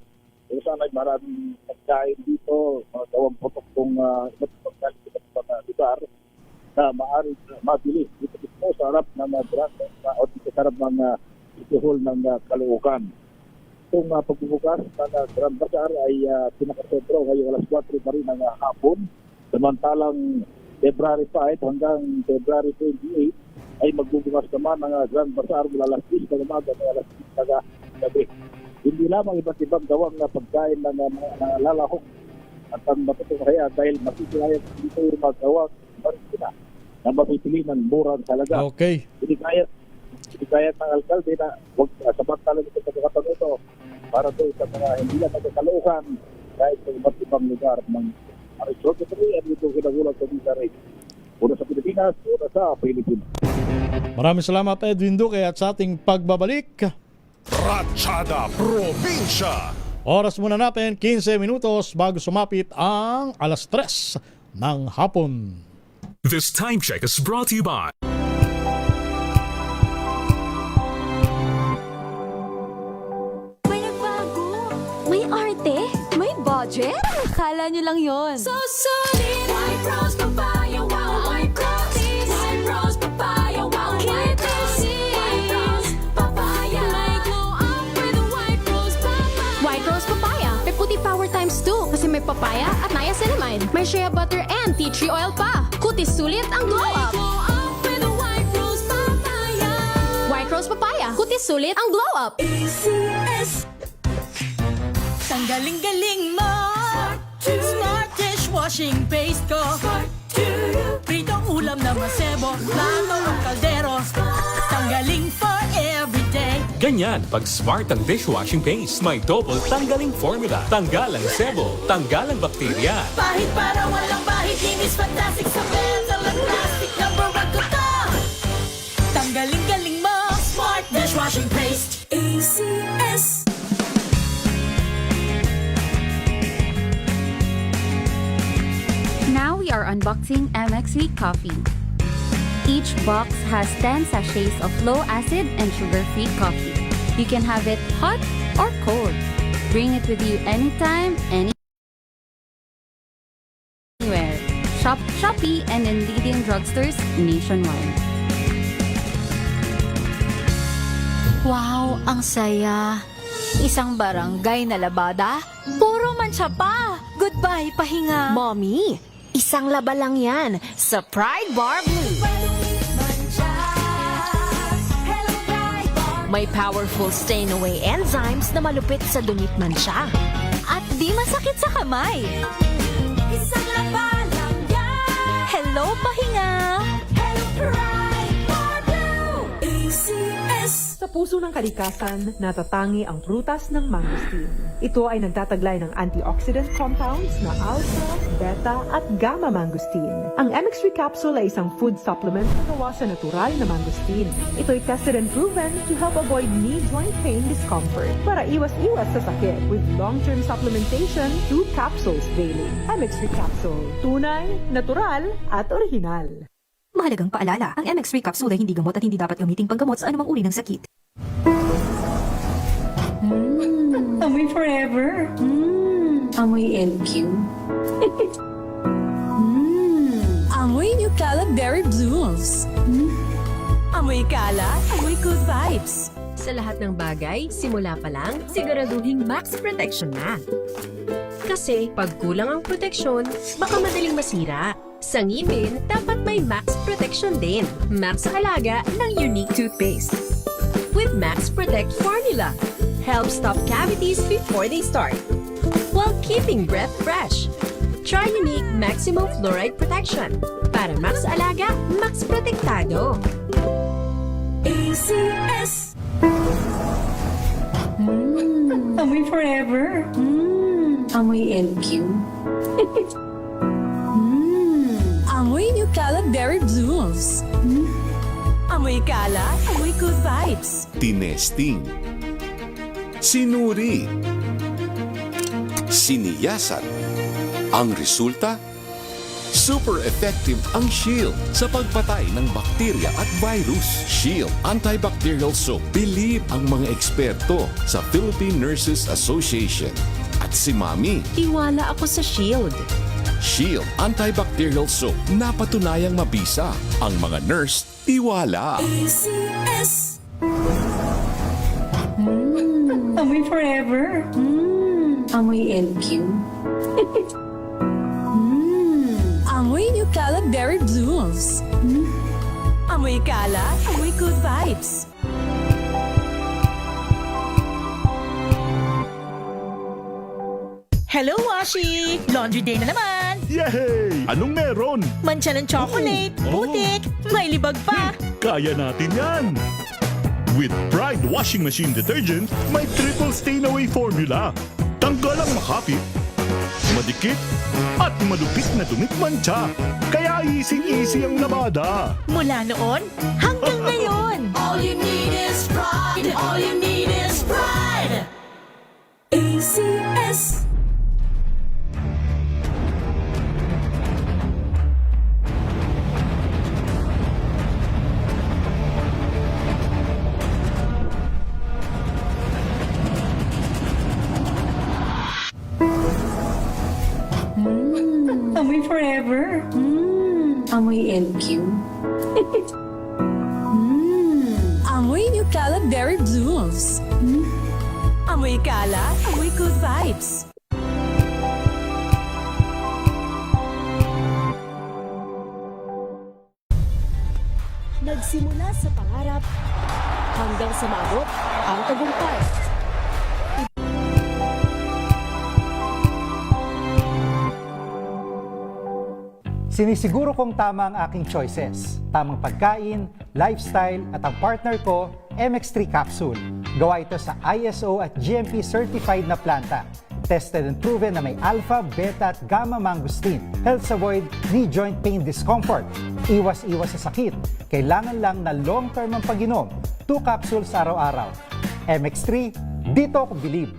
Kung saan ay maraming pagkain dito, mga gawang produktong iba't pagkain sa lugar na maaaring mabili dito sa harap ng Grand o dito sa harap ng City Hall ng Caloocan. Itong pagbubukas ng Grand Bazaar ay pinakasentro ngayong alas 4 pa rin ng hapon. Samantalang February 5 hanggang February 28 ay magbubukas naman ng Grand Bazaar mula alas 10 ng umaga hanggang alas 10 ng gabi. Hindi lamang iba't ibang gawang na pagkain ng mga lalahok at ang matutong kaya dahil masisilayan dito yung mga gawang marikina na mapipili ng murang talaga. Okay. Hindi kaya ng alkalde na huwag samantalang ito sa pagkatang ito para doon sa mga hindi lang nagkakaluhan kahit sa iba't ibang lugar ng Arizona. Ito rin ang ito kinagulat sa DZRH. Una sa Pilipinas, una sa Pilipinas. Maraming salamat, Edwin Duque, at sa ating pagbabalik. Ratchada Probinsya. Oras muna natin, 15 minutos bago sumapit ang alas 3 ng hapon. This time check is brought to you by May arte? May budget? Akala nyo lang yon. So solid! White Rose Papaya, wow! White Rose! White Rose Papaya, wow! White Rose! White Rose Papaya! May glow up with White Rose Papaya! White Rose Papaya. May puti power times 2 kasi may papaya at niacinamide. May shea butter and tea tree oil pa. Kutis sulit ang glow up. Glow up with White Rose Papaya! White Rose Papaya. Kutis sulit ang glow up. ACS. Tanggaling-galing mo. Smart dishwashing paste ko. Pritong ulam na masebo. Plato o kaldero. Tanggaling for everyday. Ganyan pag smart ang dishwashing paste. May double tanggaling formula. Tanggal ang sebo. Tanggal ang bakterya. Bahid para walang bahid. Linis fantastic sa beda. Lang plastic number 1 ko to. Tanggaling-galing mo. Smart dishwashing paste. ACS. unboxing MX3 coffee. Each box has 10 sachets of low-acid and sugar-free coffee. You can have it hot or cold. Bring it with you anytime, anywhere. Shop Shopee and in leading drugstores nationwide. Wow, ang saya. Isang barangay na labada, puro mancha pa. Goodbye, pahinga. Mommy, isang laba lang yan sa Pride Bar Blue. May powerful stain-away enzymes na malupit sa dunit mancha. At di masakit sa kamay. Isang laba lang yan. Hello, pahinga. Hello, Pride Bar Blue. ACS. Sa puso ng kalikasan, natatangi ang prutas ng mangosteen. Ito ay nagtataglay ng antioxidant compounds na alpha, beta at gamma mangosteen. Ang MX3 capsule ay isang food supplement na gawa sa natural na mangosteen. Ito ay tested and proven to help avoid knee joint pain discomfort para iwas-iwas sa sakit with long-term supplementation 2 capsules daily. MX3 capsule. Tunay, natural at original. Mahalagang paalala, ang MX3 capsule ay hindi gamot at hindi dapat gamiting panggamot sa anumang uri ng sakit. Amoy forever. Amoy LQ. Amoy New Caleb Berry Blooms. Amoy kala, amoy good vibes. Sa lahat ng bagay, simula pa lang, siguraduhing max protection na. Kasi pag kulang ang proteksyon, baka madaling masira. Sa ngipin, dapat may max protection din. Max Alaga ng Unique Toothpaste. With Max Protect Formula. Help stop cavities before they start, while keeping breath fresh. Try Unique Maximum Fluoride Protection. Para Max Alaga, Max Protektado. ACS. Amoy forever. Amoy LQ. Amoy New Caleb Berry Blooms. Amoy kala, amoy good vibes. Tinesting, sinuri, siniyasan. Ang resulta? Super effective ang Shield sa pagpatay ng bakterya at virus. Shield Antibacterial Soap. Believe ang mga eksperto sa Philippine Nurses Association. At si Mami. Tiwala ako sa Shield. Shield Antibacterial Soap. Napatunayang mabisa. Ang mga nurse, tiwala. ACS. Amoy forever. Amoy LQ. Amoy New Caleb Berry Blooms. Amoy kala, amoy good vibes. Hello, Washi! Laundry day na naman! Yay! Anong meron? Mancha ng chocolate, putik, may libag pa! Kaya natin yan! With Pride Washing Machine Detergent, may triple stain-away formula. Tanggal ang makapit, madikit, at malupit na dumit mancha. Kaya easy-easy ang labada. Mula noon hanggang ngayon! All you need is pride! All you need is pride! ACS. Amoy forever. Amoy LQ. Amoy New Caleb Berry Blooms. Amoy kala, amoy good vibes. Nagsimula sa pangarap hanggang sa maabot ang tagumpay. Sinisiguro kong tama ang aking choices. Tamang pagkain, lifestyle, at ang partner ko, MX3 Capsule. Gawa ito sa ISO at GMP certified na planta. Tested and proven na may alpha, beta at gamma mangosteen. Helps avoid knee joint pain discomfort. Iwas-iwas sa sakit. Kailangan lang na long-term ang pag-inom. 2 capsules araw-araw. MX3, dito ako believe.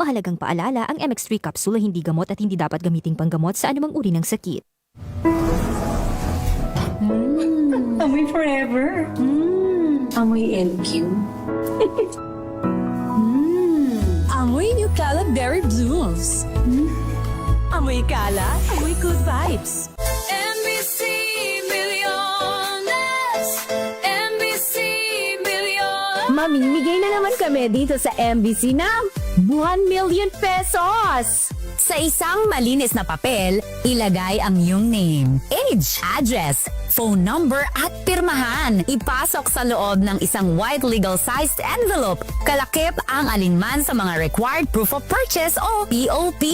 Mahalagang paalala, ang MX3 capsule ay hindi gamot at hindi dapat gamiting panggamot sa anumang uri ng sakit. Amoy forever. Amoy LQ. Amoy New Cala Berry Blooms. Amoy Cala, amoy good vibes. MBC Milliones! MBC Milliones! Mamimigay na naman kami dito sa MBC ng 1 million pesos! Sa isang malinis na papel, ilagay ang iyong name, age, address, phone number at pirmahan. Ipasok sa loob ng isang white legal-sized envelope. Kalakip ang alinman sa mga required proof of purchase o POP.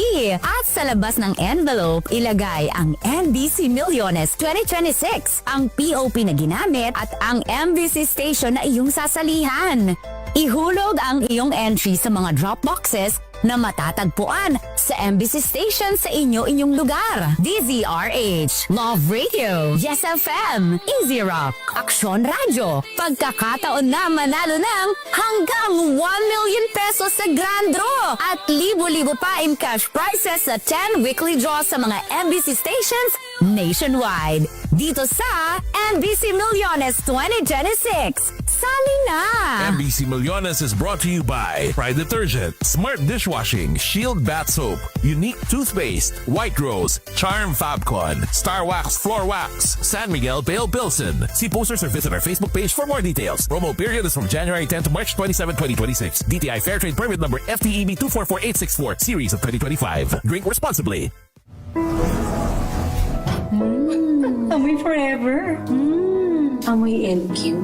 At sa labas ng envelope, ilagay ang NBC Milliones 2026, ang POP na ginamit at ang MBC station na iyong sasalihan. Ihulog ang iyong entry sa mga drop boxes na matatagpuan sa MBC station sa inyong lugar. DZRH, Love Radio, Yes FM, Easy Rock, Aksyon Radio. Pagkakataon na manalo ng hanggang 1 million pesos sa Grand Draw at libo-libo pa in cash prizes sa 10 weekly draws sa mga MBC stations nationwide. Dito sa MBC Milliones 2026. Sali na! MBC Milliones is brought to you by Pride Detergent, Smart Dishwashing, Shield Bath Soap, Unique Toothpaste, White Rose, Charm Fabcon, Star Wax Floor Wax, San Miguel Pale Pilsen. See posters or visit our Facebook page for more details. Promo period is from January 10 to March 27, 2026. DTI Fair Trade Permit number FTEB 244864, series of 2025. Drink responsibly. Amoy forever. Amoy LQ.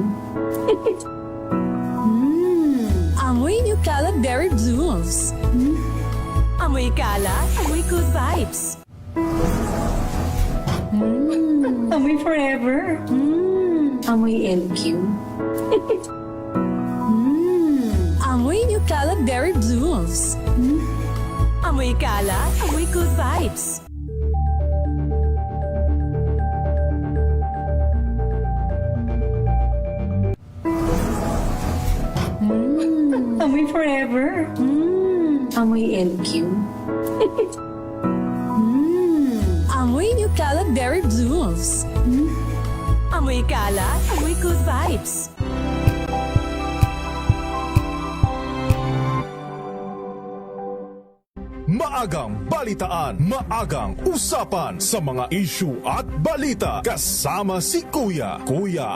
Amoy New Cala Berry Blooms. Amoy Cala, amoy good vibes. Amoy forever. Amoy LQ. Amoy New Cala Berry Blooms. Amoy Cala, amoy good vibes. Amoy forever. Amoy LQ. Amoy New Cala Berry Blooms. Amoy Cala, amoy good vibes. Maagang balitaan, maagang usapan sa mga issue at balita. Kasama si Kuya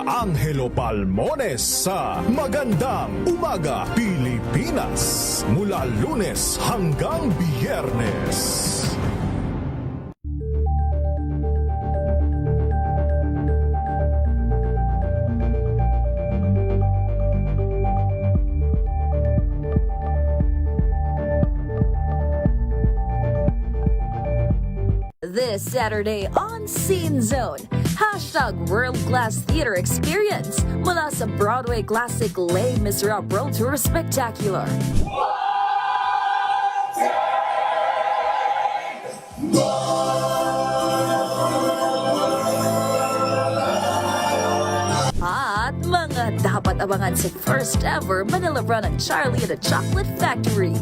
Angelo Palmones sa Magandang Umaga Pilipinas. Mula Lunes hanggang Biyernes. This Saturday on Scene Zone, hashtag World Class Theater Experience mula sa Broadway classic Les Miserables World Tour Spectacular. At mga dapat abangan sa first ever Manila run ng Charlie and the Chocolate Factory.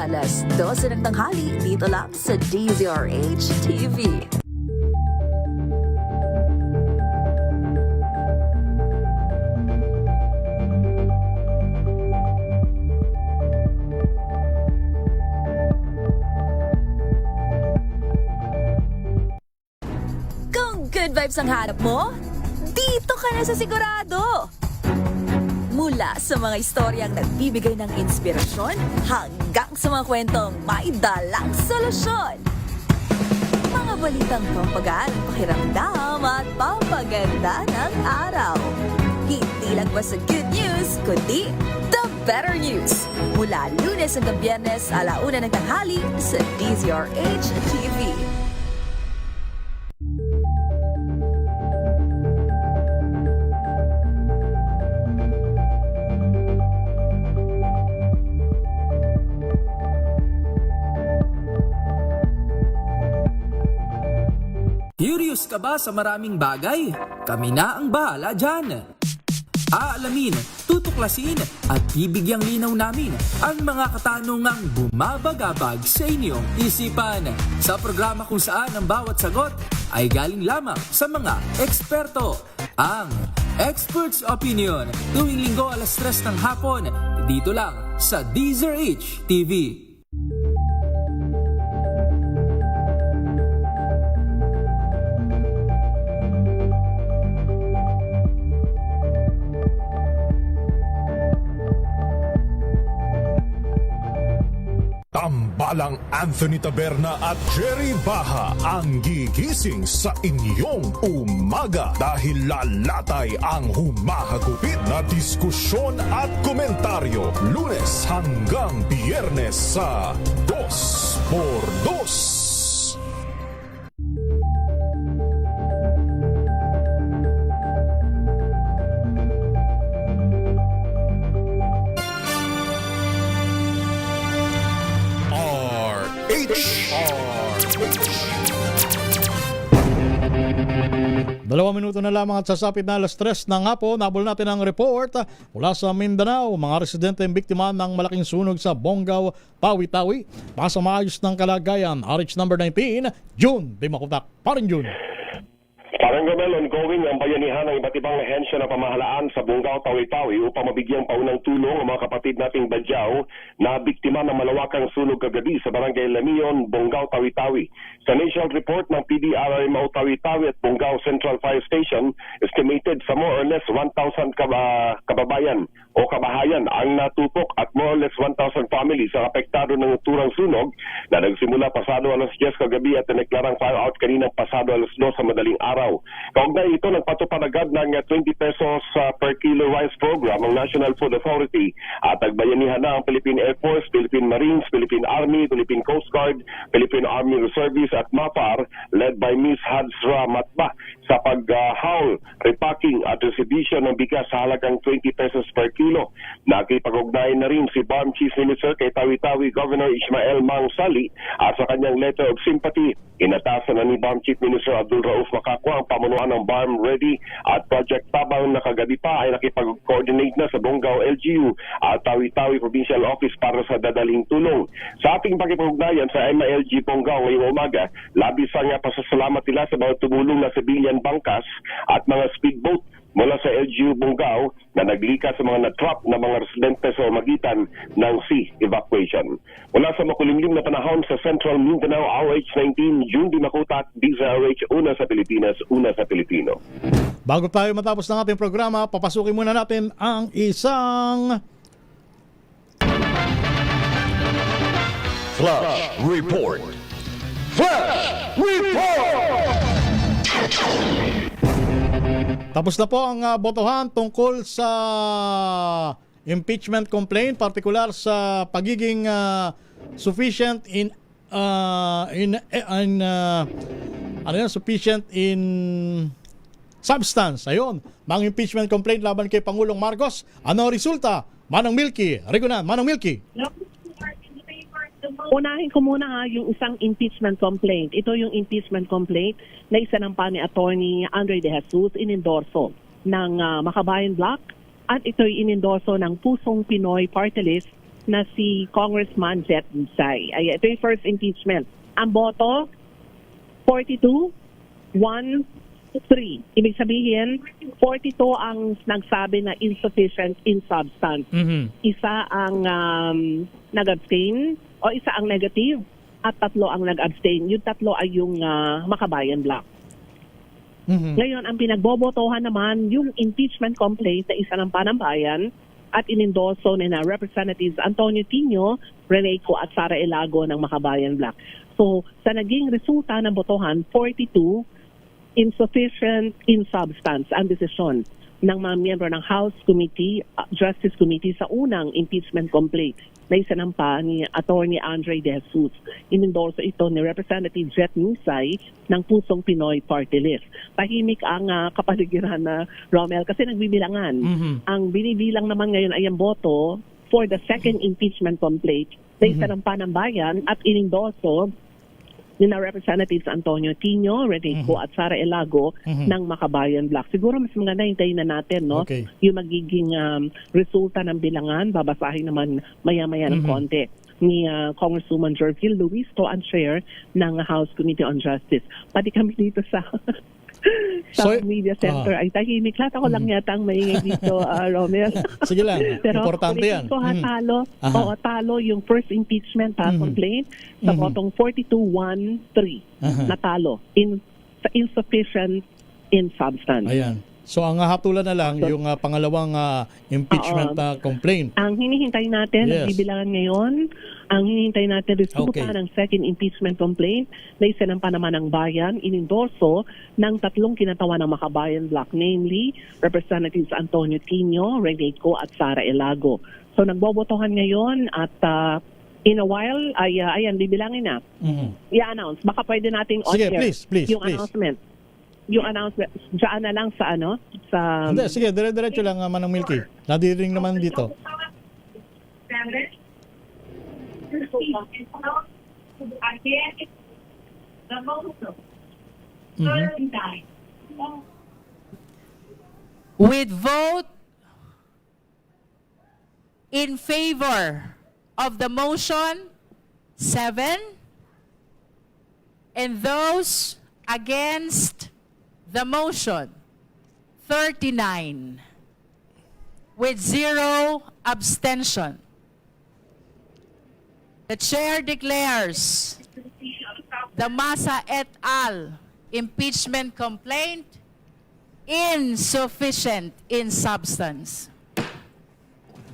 Alas 12 ng tanghali dito lang sa DZRH TV. Kung good vibes ang hanap mo, dito ka na sa sigurado! Mula sa mga istoryang nagbibigay ng inspirasyon hanggang sa mga kwentong may dalang solusyon. Mga balitang pampagaan, pakiramdam at pampaganda ng araw. Hindi lang basta good news, kundi the better news. Mula Lunes hanggang Biyernes, 1:00 ng tanghali sa DZRH TV. Curious ka ba sa maraming bagay? Kami na ang bahala dyan. Aalamin, tutuklasin at bibigyang linaw namin ang mga katanungang bumabagabag sa inyong isipan. Sa programa kung saan ang bawat sagot ay galing lamang sa mga eksperto. Ang Expert's Opinion, tuwing linggo 3:00 ng hapon, dito lang sa DZRH TV. Tambalang Anthony Taberna at Jerry Baha ang gigising sa inyong umaga dahil lalatay ang humahagupit na diskusyon at komentaryo Lunes hanggang Biyernes sa 2x2. Dalawang minuto na lamang at sasapit na 3:00 ng hapon. Nabol natin ang report mula sa Mindanao. Mga residente ang biktima ng malaking sunog sa Bonggao, Tawi-Tawi. Para sa maayos ng kalagayan, RH number 19, June Dimakutak. Parin June. Parang Romel, ongoing ang bayanihan ng iba't ibang ahensya na pamahalaan sa Bonggao, Tawi-Tawi upang mabigyang paunang tulong ang mga kapatid nating Badyaw na biktima ng malawakang sunog kagabi sa Barangay Lamion, Bonggao, Tawi-Tawi. Sa initial report ng PDRMO Tawi-Tawi at Bonggao Central Fire Station, estimated sa more or less 1,000 kababayan o kabahayan ang natupok at more or less 1,000 families ang apektado ng naturang sunog na nagsimula pasado 10:00 kagabi at tineklarang fire out kaninang pasado 2:00 sa madaling araw. Kaugnay ito, nagpatupad agad ng 20 pesos per kilo rice program ang National Food Authority at nagbayanihan na ang Philippine Air Force, Philippine Marines, Philippine Army, Philippine Coast Guard, Philippine Army Reservists at MAPAR led by Ms. Hadsra Matba sa pag-haul, repacking at distribution ng bigas sa halagang 20 pesos per kilo. Nakipag-ugnayan na rin si BARM Chief Minister kay Tawi-Tawi Governor Ismael Mang Sali at sa kanyang letter of sympathy, inatasan na ni BARM Chief Minister Abdul Rauf Makakwa ang pamunuan ng BARM Ready at Project Tabang na kagabi pa ay nakipag-coordinate na sa Bonggao LGU at Tawi-Tawi Provincial Office para sa dadaling tulong. Sa ating pakipag-ugnayan sa MILG Bonggao ngayong umaga, labis ang pasasalamat nila sa mga tumulong na civilian bangkas at mga speedboat mula sa LGU Bonggao na naglika sa mga na-trap na mga residente sa magitan ng sea evacuation. Mula sa makulimlim na panahon sa Central Mindanao, RH19, June Dimakutak, DZRH, una sa Pilipinas, una sa Pilipino. Bago tayo matapos ng ating programa, papasukin muna natin ang isang Flash Report. Flash Report! Tapos na po ang botohan tungkol sa impeachment complaint, partikular sa pagiging sufficient in sufficient in substance. Ayun, mga impeachment complaint laban kay Pangulong Marcos. Ano ang resulta? Manang Milky, Regunan, Manang Milky. Unahin ko muna yung isang impeachment complaint. Ito yung impeachment complaint na isinampa ni Attorney Andre De Jesus, inendorso ng Makabayan Bloc at ito'y inendorso ng Pusong Pinoy Party List na si Congressman Jet Musay. Ay, ito yung first impeachment. Ang boto, 42-1-3. Ibig sabihin, 42 ang nagsabi na insufficient in substance. Isa ang nag-abstain o isa ang negative at 3 ang nag-abstain. Yung 3 ay yung Makabayan Bloc. Ngayon, ang pinagbobotohan naman yung impeachment complaint na isa ng Panambayan at inendorso ni na Representatives Antonio Tino, Rene Co at Sara Elago ng Makabayan Bloc. So, sa naging resulta ng botohan, 42 insufficient in substance ang desisyon ng mga miyembro ng House Committee, Justice Committee sa unang impeachment complaint na isinampa ni Attorney Andre De Jesus. Inendorso ito ni Representative Jet Musay ng Pusong Pinoy Party List. Tahimik ang kapaligiran na Romel kasi nagbibilangan. Ang binibilang naman ngayon ay ang boto for the second impeachment complaint na isinampa ng bayan at inendorso ni na Representatives Antonio Tino, Reneco at Sara Elago ng Makabayan Block. Siguro mas maganda hintayin na natin Okay. yung magiging resulta ng bilangan. Babasahin naman maya-maya ng konti ni Congresswoman Jervil Luis to ang chair ng House Committee on Justice. Pati kami dito sa media center ay tahimik. Lahat ako lang yata ang maingay dito, Romel. Sige lang, Pero importante yan. ko talo. Oo, talo yung first impeachment complaint sa botong 42-1-3. Natalo. Insufficient in substance. Ayan. So ang hatulan na lang yung pangalawang impeachment complaint. Ang hinihintay natin, bibilangan ngayon, ang hinihintay natin resulta ng second impeachment complaint na isinampa naman ng bayan, inendorso ng tatlong kinatawan ng Makabayan Block, namely Representatives Antonio Tino, Reneco at Sara Elago. So nagbobotohan ngayon at in a while, ayan, bibilangin na. I-announce. Baka pwede nating Sige, on-air please. announcement. Yung announcement, dyan na lang sa Hindi, sige, dire-diretso lang, Manang Milky. Nadiring naman dito. With vote in favor of the motion, 7, and those against the motion, 39, with 0 abstention. The chair declares the Masa et al. Impeachment complaint insufficient in substance.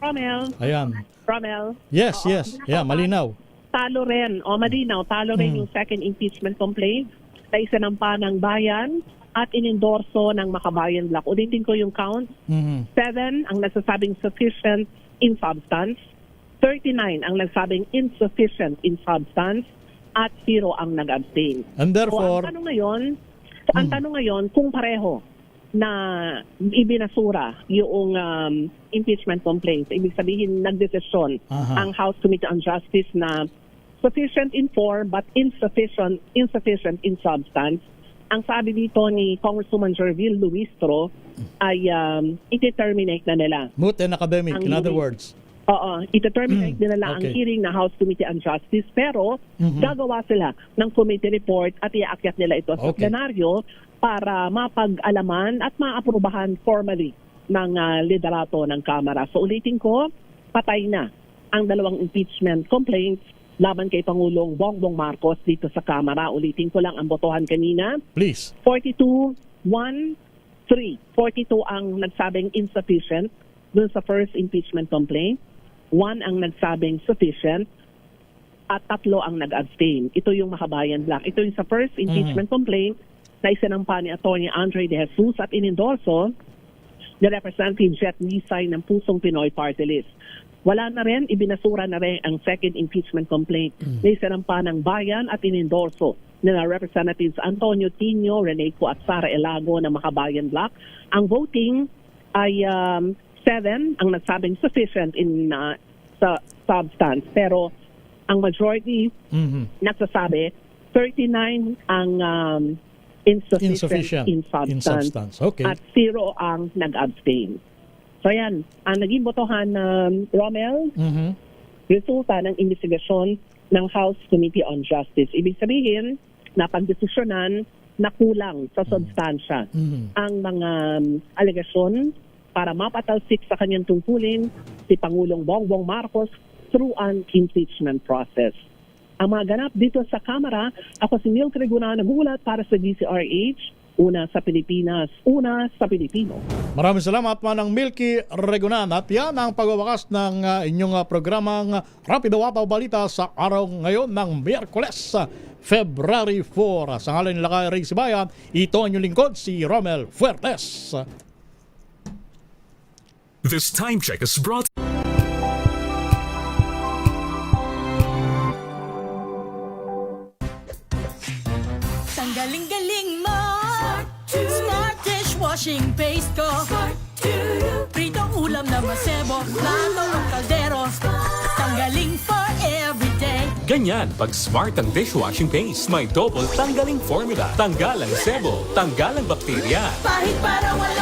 Romel. Ayan. Romel. Yes. Yeah, malinaw. Talo rin. Malinaw. Talo rin yung second impeachment complaint na isinampa ng bayan at inendorso ng Makabayan Block. Ulitin ko yung count. 7 ang nagsasabing sufficient in substance. 39 ang nagsabing insufficient in substance. At 0 ang nag-abstain. And therefore, so, ang tanong ngayon, kung pareho na ibinasura yung impeachment complaint, ibig sabihin nagdesisyon ang House Committee on Justice na sufficient in form but insufficient in substance. Ang sabi dito ni Congresswoman Jervil Luistro ay i-terminate na nila. Moot and academic, in other words. Oo, i-terminate nila ang hearing na House Committee on Justice, pero gagawa sila ng committee report at iaakyat nila ito sa plenaryo para mapag-alaman at maaprubahan formally ng liderato ng Kamara. So ulitin ko, patay na ang dalawang impeachment complaints laban kay Pangulong Bongbong Marcos dito sa Kamara. Ulitin ko lang ang botohan kanina. Please. 42-1-3. 42 ang nagsabing insufficient dun sa first impeachment complaint. 1 ang nagsabing sufficient at 3 ang nag-abstain. Ito yung Makabayan Block. Ito yung sa first impeachment complaint na isinampa ni Atty. Andre De Jesus at inendorso ni Representative Jet Lisay ng Pusong Pinoy Party List. Wala na rin, ibinasura na rin ang second impeachment complaint na isinampa ng bayan at inendorso ni Representatives Antonio Tino, Reneco at Sara Elago ng Makabayan Block. Ang voting ay 7 ang nagsabing sufficient in sa substance, pero ang majority nagsasabi 39 ang insufficient in substance. Okay. At 0 ang nag-abstain. So yan, ang naging botohan Romel, resulta ng investigasyon ng House Committee on Justice. Ibig sabihin na pagdesisyonan na kulang sa substansya ang mga alegasyon para mapatalsik sa kanyang tungkulin si Pangulong Bongbong Marcos through an impeachment process. Ang mga ganap dito sa Kamara, ako si Neil Triguna, nagulat para sa DCRH, una sa Pilipinas, una sa Pilipino. Maraming salamat, Manang Milky Regunan. At yan ang pagwawakas ng inyong programang Rapido Wataw Balita sa araw ngayon ng Miyerkules, February 4. Sa ngalan nila kay Ray Sibayan, ito ang inyong lingkod, si Romel Fuertes. This time check is brought. Galing-galing mo, Smart Dishwashing Paste ko. Pritong ulam na masebo, plato o kaldero. Tanggaling for everyday. Ganyan pag Smart ang dishwashing paste. May double tanggaling formula. Tanggal ang sebo, tanggal ang bakterya. Pahit para walang